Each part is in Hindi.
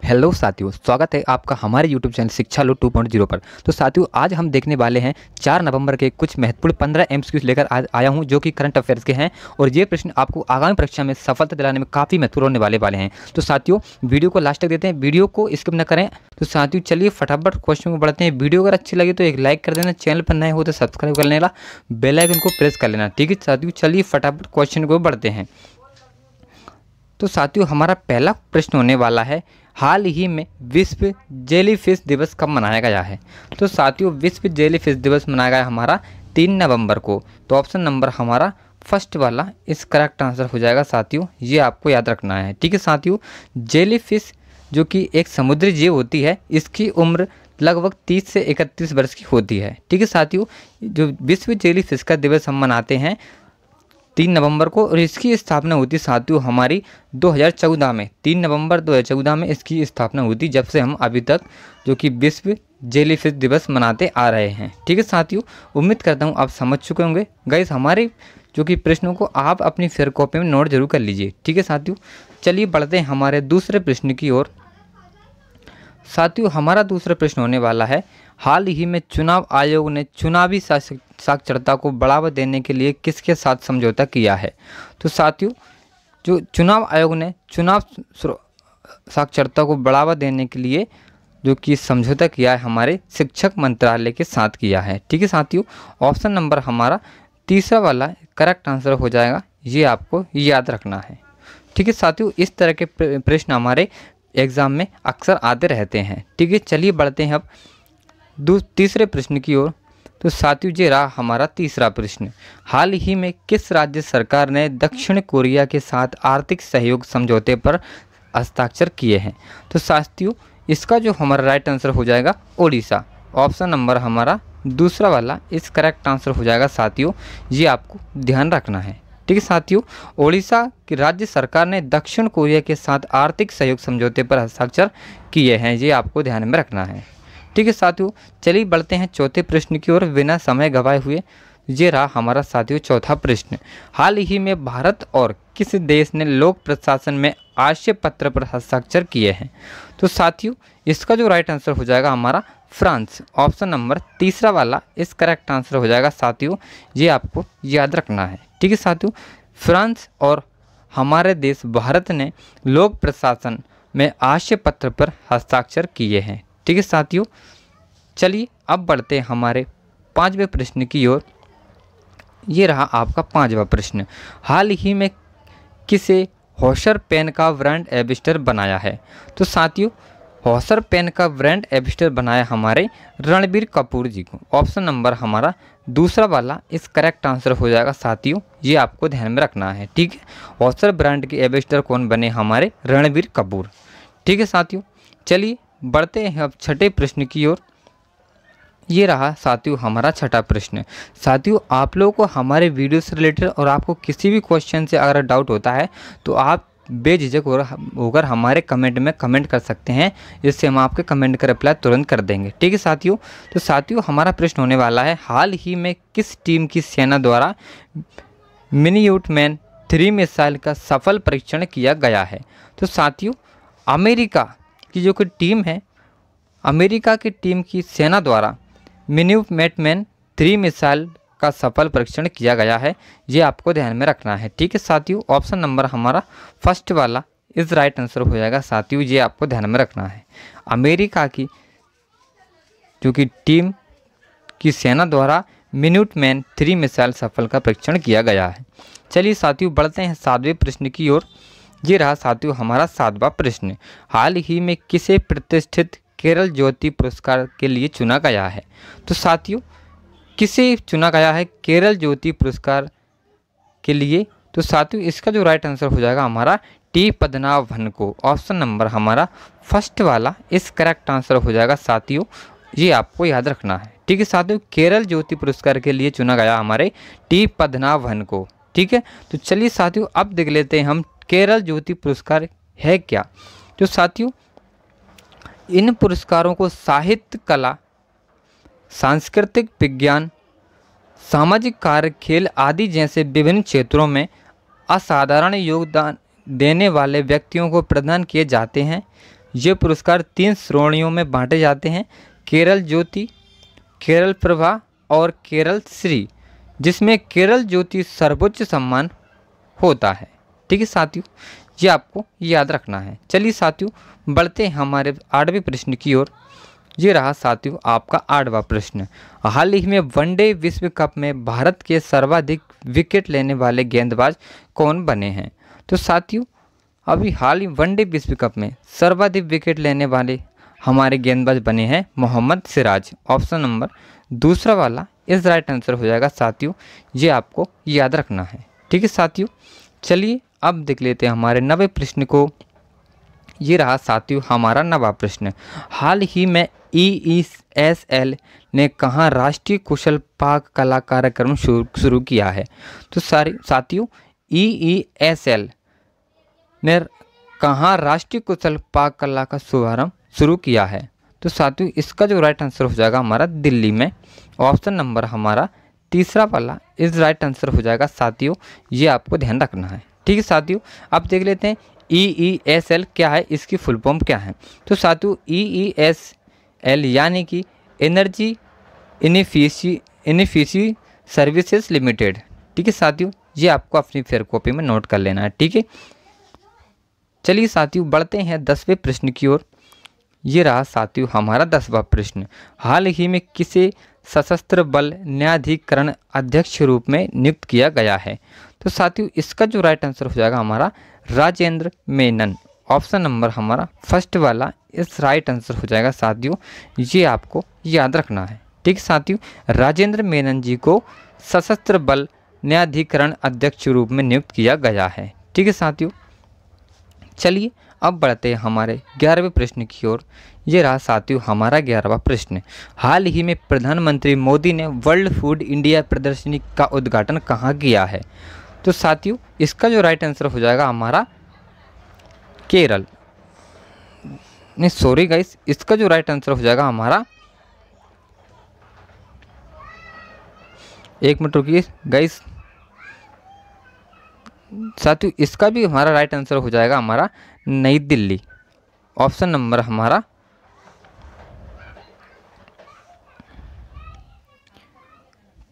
हेलो साथियों, स्वागत है आपका हमारे यूट्यूब चैनल शिक्षा लो 2.0 पर। तो साथियों, आज हम देखने वाले हैं 4 नवंबर के कुछ महत्वपूर्ण 15 एमसीक्यूज लेकर आज आया हूं, जो कि करंट अफेयर्स के हैं और ये प्रश्न आपको आगामी परीक्षा में सफलता दिलाने में काफ़ी महत्वपूर्ण होने वाले हैं। तो साथियों, वीडियो को लास्ट तक देते हैं, वीडियो को स्किप न करें। तो साथियों, चलिए फटाफट क्वेश्चन को बढ़ते हैं। वीडियो अगर अच्छी लगी तो एक लाइक कर देना, चैनल पर नए हो तो सब्सक्राइब कर लेना, बेल आइकन को प्रेस कर लेना। ठीक है साथियों, चलिए फटाफट क्वेश्चन को बढ़ते हैं। तो साथियों, हमारा पहला प्रश्न होने वाला है, हाल ही में विश्व जेलीफिश दिवस कब मनाया गया है? तो साथियों, विश्व जेलीफिश दिवस मनाया गया हमारा 3 नवंबर को। तो ऑप्शन नंबर हमारा फर्स्ट वाला इस करेक्ट आंसर हो जाएगा साथियों, ये आपको याद रखना है। ठीक है साथियों, जेलीफिश जो कि एक समुद्री जीव होती है, इसकी उम्र लगभग 30 से 31 वर्ष की होती है। ठीक है साथियों, जो विश्व जेलीफिश का दिवस हम मनाते हैं 3 नवंबर को, और इसकी स्थापना हुई थी साथियों हमारी 2014 में। 3 नवंबर 2014 में इसकी स्थापना हुई थी, जब से हम अभी तक जो कि विश्व जेलीफिश दिवस मनाते आ रहे हैं। ठीक है साथियों, उम्मीद करता हूँ आप समझ चुके होंगे। गाइस, हमारे जो कि प्रश्नों को आप अपनी फेयर कॉपी में नोट जरूर कर लीजिए। ठीक है साथियों, चलिए बढ़ते हैं हमारे दूसरे प्रश्न की ओर। साथियों, हमारा दूसरा प्रश्न होने वाला है, हाल ही में चुनाव आयोग ने चुनावी साक्षरता को बढ़ावा देने के लिए किसके साथ समझौता किया है? तो साथियों, जो चुनाव आयोग ने चुनाव साक्षरता को बढ़ावा देने के लिए जो कि समझौता किया है, हमारे शिक्षक मंत्रालय के साथ किया है। ठीक है साथियों, ऑप्शन नंबर हमारा तीसरा वाला करेक्ट आंसर हो जाएगा, ये आपको याद रखना है। ठीक है साथियों, इस तरह के प्रश्न हमारे एग्ज़ाम में अक्सर आते रहते हैं। ठीक है, चलिए बढ़ते हैं अब तीसरे प्रश्न की ओर। तो साथियों, ये रहा हमारा तीसरा प्रश्न, हाल ही में किस राज्य सरकार ने दक्षिण कोरिया के साथ आर्थिक सहयोग समझौते पर हस्ताक्षर किए हैं? तो साथियों, इसका जो हमारा राइट आंसर हो जाएगा ओडिशा। ऑप्शन नंबर हमारा दूसरा वाला इस करेक्ट आंसर हो जाएगा साथियों, ये आपको ध्यान रखना है। ठीक है साथियों, ओडिशा की राज्य सरकार ने दक्षिण कोरिया के साथ आर्थिक सहयोग समझौते पर हस्ताक्षर किए हैं, ये आपको ध्यान में रखना है। ठीक है साथियों, चलिए बढ़ते हैं चौथे प्रश्न की ओर बिना समय गंवाए हुए। ये रहा हमारा साथियों चौथा प्रश्न, हाल ही में भारत और किस देश ने लोक प्रशासन में आशय पत्र पर हस्ताक्षर किए हैं? तो साथियों, इसका जो राइट आंसर हो जाएगा हमारा फ्रांस। ऑप्शन नंबर तीसरा वाला इस करेक्ट आंसर हो जाएगा साथियों, ये आपको याद रखना है। ठीक है साथियों, फ्रांस और हमारे देश भारत ने लोक प्रशासन में आशय पत्र पर हस्ताक्षर किए हैं। ठीक है साथियों, चलिए अब बढ़ते हैं हमारे 5वें प्रश्न की ओर। ये रहा आपका 5वां प्रश्न, हाल ही में किसे हॉशर पेन का ब्रांड एम्बेसडर बनाया है? तो साथियों, हॉशर पेन का ब्रांड एम्बेसडर बनाया हमारे रणबीर कपूर जी को। ऑप्शन नंबर हमारा दूसरा वाला इस करेक्ट आंसर हो जाएगा साथियों, ये आपको ध्यान में रखना है। ठीक है, हॉशर ब्रांड के एम्बेसडर कौन बने? हमारे रणबीर कपूर। ठीक है साथियों, चलिए बढ़ते हैं अब छठे प्रश्न की ओर। ये रहा साथियों हमारा छठा प्रश्न। साथियों, आप लोगों को हमारे वीडियो से रिलेटेड और आपको किसी भी क्वेश्चन से अगर डाउट होता है तो आप बेझिझक होकर हमारे कमेंट में कमेंट कर सकते हैं, जिससे हम आपके कमेंट का रिप्लाई तुरंत कर देंगे। ठीक है साथियों, तो साथियों हमारा प्रश्न होने वाला है, हाल ही में किस टीम की सेना द्वारा मिनीयूटमैन 3 मिसाइल का सफल परीक्षण किया गया है? तो साथियों, अमेरिका की जो कि टीम है, अमेरिका की टीम की सेना द्वारा मिनीयूटमैन 3 मिसाइल का सफल परीक्षण किया गया है, ये आपको ध्यान में रखना है। ठीक है साथियों, ऑप्शन नंबर हमारा फर्स्ट वाला इस राइट आंसर हो जाएगा साथियों, ये आपको ध्यान में रखना है। अमेरिका की जो कि टीम की सेना द्वारा मिनीयूटमैन 3 मिसाइल सफल का परीक्षण किया गया है। चलिए साथियों, बढ़ते हैं 7वें प्रश्न की ओर। ये रहा साथियों हमारा 7वां प्रश्न, हाल ही में किसे प्रतिष्ठित केरल ज्योति पुरस्कार के लिए चुना गया है? तो साथियों, किसे चुना गया है केरल ज्योति पुरस्कार के लिए? तो साथियों, इसका जो राइट आंसर हो जाएगा हमारा टी पद्मनाभन को। ऑप्शन नंबर हमारा फर्स्ट वाला इस करेक्ट आंसर हो जाएगा साथियों, ये आपको याद रखना है। ठीक है साथियों, केरल ज्योति पुरस्कार के लिए चुना गया हमारे टी पद्मनाभन को। ठीक है, तो चलिए साथियों अब देख लेते हैं हम केरल ज्योति पुरस्कार है क्या। तो साथियों, इन पुरस्कारों को साहित्य, कला, सांस्कृतिक, विज्ञान, सामाजिक कार्य, खेल आदि जैसे विभिन्न क्षेत्रों में असाधारण योगदान देने वाले व्यक्तियों को प्रदान किए जाते हैं। ये पुरस्कार 3 श्रेणियों में बांटे जाते हैं, केरल ज्योति, केरल प्रभा और केरल श्री, जिसमें केरल ज्योति सर्वोच्च सम्मान होता है। ठीक है साथियों, ये आपको याद रखना है। चलिए साथियों बढ़ते हैं हमारे 8वें प्रश्न की ओर। ये रहा साथियों आपका 8वां प्रश्न। हाल ही में वनडे विश्व कप में भारत के सर्वाधिक विकेट लेने वाले गेंदबाज कौन बने हैं? तो साथियों अभी हाल ही वनडे विश्व कप में सर्वाधिक विकेट लेने वाले हमारे गेंदबाज बने हैं मोहम्मद सिराज। ऑप्शन नंबर दूसरा वाला इस राइट आंसर हो जाएगा साथियों, ये आपको याद रखना है। ठीक है साथियों, चलिए अब देख लेते हैं हमारे 9वें प्रश्न को। ये रहा साथियों हमारा 9वां प्रश्न। हाल ही में EESL ने कहाँ राष्ट्रीय कुशल पाक कला कार्यक्रम शुरू किया है? तो साथियों EESL ने कहाँ राष्ट्रीय कुशल पाक कला का शुभारंभ शुरू किया है? तो साथियों इसका जो राइट आंसर हो जाएगा हमारा दिल्ली में। ऑप्शन नंबर हमारा तीसरा वाला इस राइट आंसर हो जाएगा साथियों, ये आपको ध्यान रखना है। ठीक है साथियों, अब देख लेते हैं EESL क्या है, इसकी फुल फॉर्म क्या है। तो साथियों EESL यानी कि एनर्जी इनिफिशियंसी सर्विसेज लिमिटेड। ठीक है साथियों, ये आपको अपनी फेयर कॉपी में नोट कर लेना है। ठीक है, चलिए साथियों बढ़ते हैं 10वें प्रश्न की ओर। ये रहा साथियों हमारा 10वां प्रश्न। हाल ही में किसे सशस्त्र बल न्यायाधिकरण अध्यक्ष रूप में नियुक्त किया गया है? तो साथियों इसका जो राइट आंसर हो जाएगा हमारा राजेंद्र मेनन। ऑप्शन नंबर हमारा फर्स्ट वाला इस राइट आंसर हो जाएगा साथियों, ये आपको याद रखना है। ठीक साथियों, राजेंद्र मेनन जी को सशस्त्र बल न्यायाधिकरण अध्यक्ष रूप में नियुक्त किया गया है। ठीक है साथियों, चलिए अब बढ़ते हैं हमारे 11वें प्रश्न की ओर। ये रहा साथियों हमारा 11वां प्रश्न। हाल ही में प्रधानमंत्री मोदी ने वर्ल्ड फूड इंडिया प्रदर्शनी का उद्घाटन कहाँ किया है? तो साथियों इसका जो राइट आंसर हो जाएगा हमारा केरल, नहीं सॉरी गाइस, इसका जो राइट आंसर हो जाएगा हमारा, एक मिनट रुकिए गाइस साथियों, इसका भी हमारा राइट आंसर हो जाएगा हमारा नई दिल्ली। ऑप्शन नंबर हमारा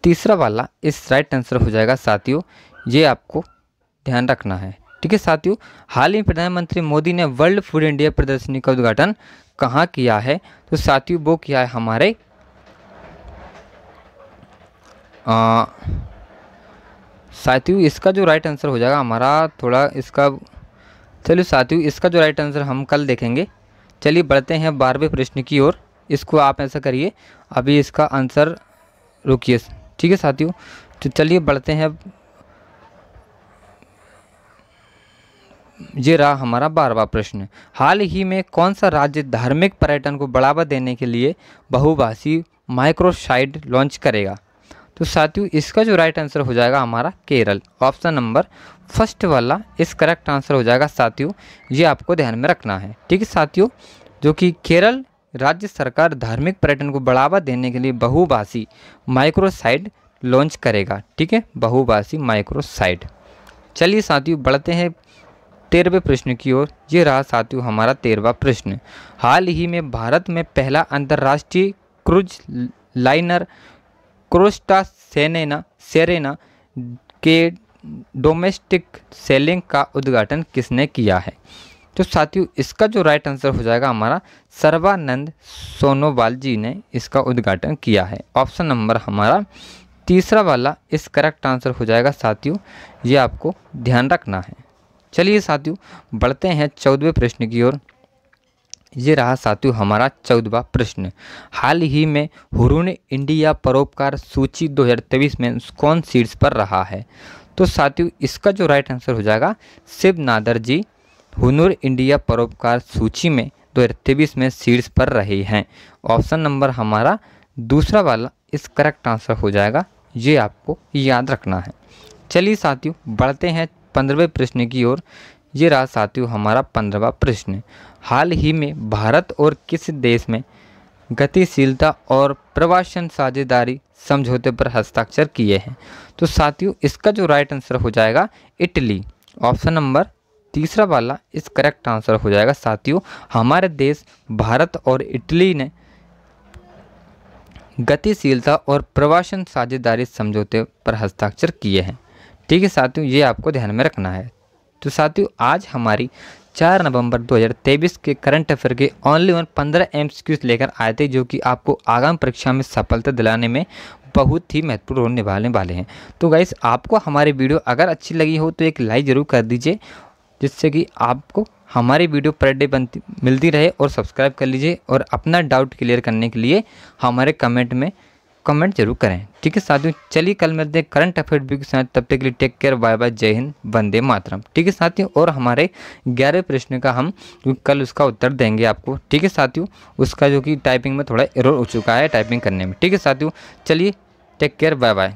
तीसरा वाला इस राइट आंसर हो जाएगा साथियों, ये आपको ध्यान रखना है। ठीक है साथियों, हाल ही प्रधानमंत्री मोदी ने वर्ल्ड फूड इंडिया प्रदर्शनी का उद्घाटन कहाँ किया है? तो साथियों वो किया है हमारे साथियों इसका जो राइट आंसर हो जाएगा हमारा थोड़ा इसका, चलिए साथियों इसका जो राइट आंसर हम कल देखेंगे। चलिए बढ़ते हैं 12वें प्रश्न की ओर। इसको आप ऐसा करिए, अभी इसका आंसर रुकिए। ठीक है साथियों, तो चलिए बढ़ते हैं। ये रहा हमारा 12वां प्रश्न। हाल ही में कौन सा राज्य धार्मिक पर्यटन को बढ़ावा देने के लिए बहुभाषी माइक्रोसाइट लॉन्च करेगा? तो साथियों इसका जो राइट आंसर हो जाएगा हमारा केरल। ऑप्शन नंबर फर्स्ट वाला इस करेक्ट आंसर हो जाएगा साथियों, ये आपको ध्यान में रखना है। ठीक है साथियों, जो कि केरल राज्य सरकार धार्मिक पर्यटन को बढ़ावा देने के लिए बहुभाषी माइक्रोसाइट लॉन्च करेगा। ठीक है, बहुभाषी माइक्रोसाइट। चलिए साथियों बढ़ते हैं 13वें प्रश्न की ओर। ये रहा साथियों हमारा 13वां प्रश्न। हाल ही में भारत में पहला अंतर्राष्ट्रीय क्रूज लाइनर कोस्टा सेरेना के डोमेस्टिक सेलिंग का उद्घाटन किसने किया है? तो साथियों इसका जो राइट आंसर हो जाएगा हमारा सर्बानंद सोनोवाल जी ने इसका उद्घाटन किया है। ऑप्शन नंबर हमारा तीसरा वाला इस करेक्ट आंसर हो जाएगा साथियों, ये आपको ध्यान रखना है। चलिए साथियों बढ़ते हैं 14वें प्रश्न की ओर। ये रहा साथियों हमारा 14वां प्रश्न। हाल ही में हुरून इंडिया परोपकार सूची 2023 में कौन शीर्ष पर रहा है? तो साथियों इसका जो राइट आंसर हो जाएगा शिव नादर जी हुनूर इंडिया परोपकार सूची में 2023 में शीर्ष पर रहे हैं। ऑप्शन नंबर हमारा दूसरा वाला इस करेक्ट आंसर हो जाएगा, ये आपको याद रखना है। चलिए साथियों बढ़ते हैं 15वें प्रश्न की ओर। ये रहा साथियों हमारा 15वां प्रश्न। हाल ही में भारत और किस देश में गतिशीलता और प्रवासन साझेदारी समझौते पर हस्ताक्षर किए हैं? तो साथियों इसका जो राइट आंसर हो जाएगा इटली। ऑप्शन नंबर तीसरा वाला इस करेक्ट आंसर हो जाएगा साथियों, हमारे देश भारत और इटली ने गतिशीलता और प्रवासन साझेदारी समझौते पर हस्ताक्षर किए हैं। ठीक है साथियों, ये आपको ध्यान में रखना है। तो साथियों आज हमारी 4 नवंबर 2023 के करंट अफेयर के ओनली 15 MCQs लेकर आए थे, जो कि आपको आगामी परीक्षा में सफलता दिलाने में बहुत ही महत्वपूर्ण रोल निभाने वाले हैं। तो गाइस आपको हमारी वीडियो अगर अच्छी लगी हो तो एक लाइक ज़रूर कर दीजिए, जिससे कि आपको हमारी वीडियो पर डे मिलती रहे, और सब्सक्राइब कर लीजिए और अपना डाउट क्लियर करने के लिए हमारे कमेंट में कमेंट जरूर करें। ठीक है साथियों, चलिए कल मिलते हैं करंट अफेयर के साथ, तब तक के लिए टेक केयर, बाय बाय, जय हिंद, वंदे मातरम। ठीक है साथियों, और हमारे 11 प्रश्न का हम कल उसका उत्तर देंगे आपको। ठीक है साथियों, उसका जो कि टाइपिंग में थोड़ा एरर हो चुका है टाइपिंग करने में। ठीक है साथियों, चलिए टेक केयर, बाय बाय।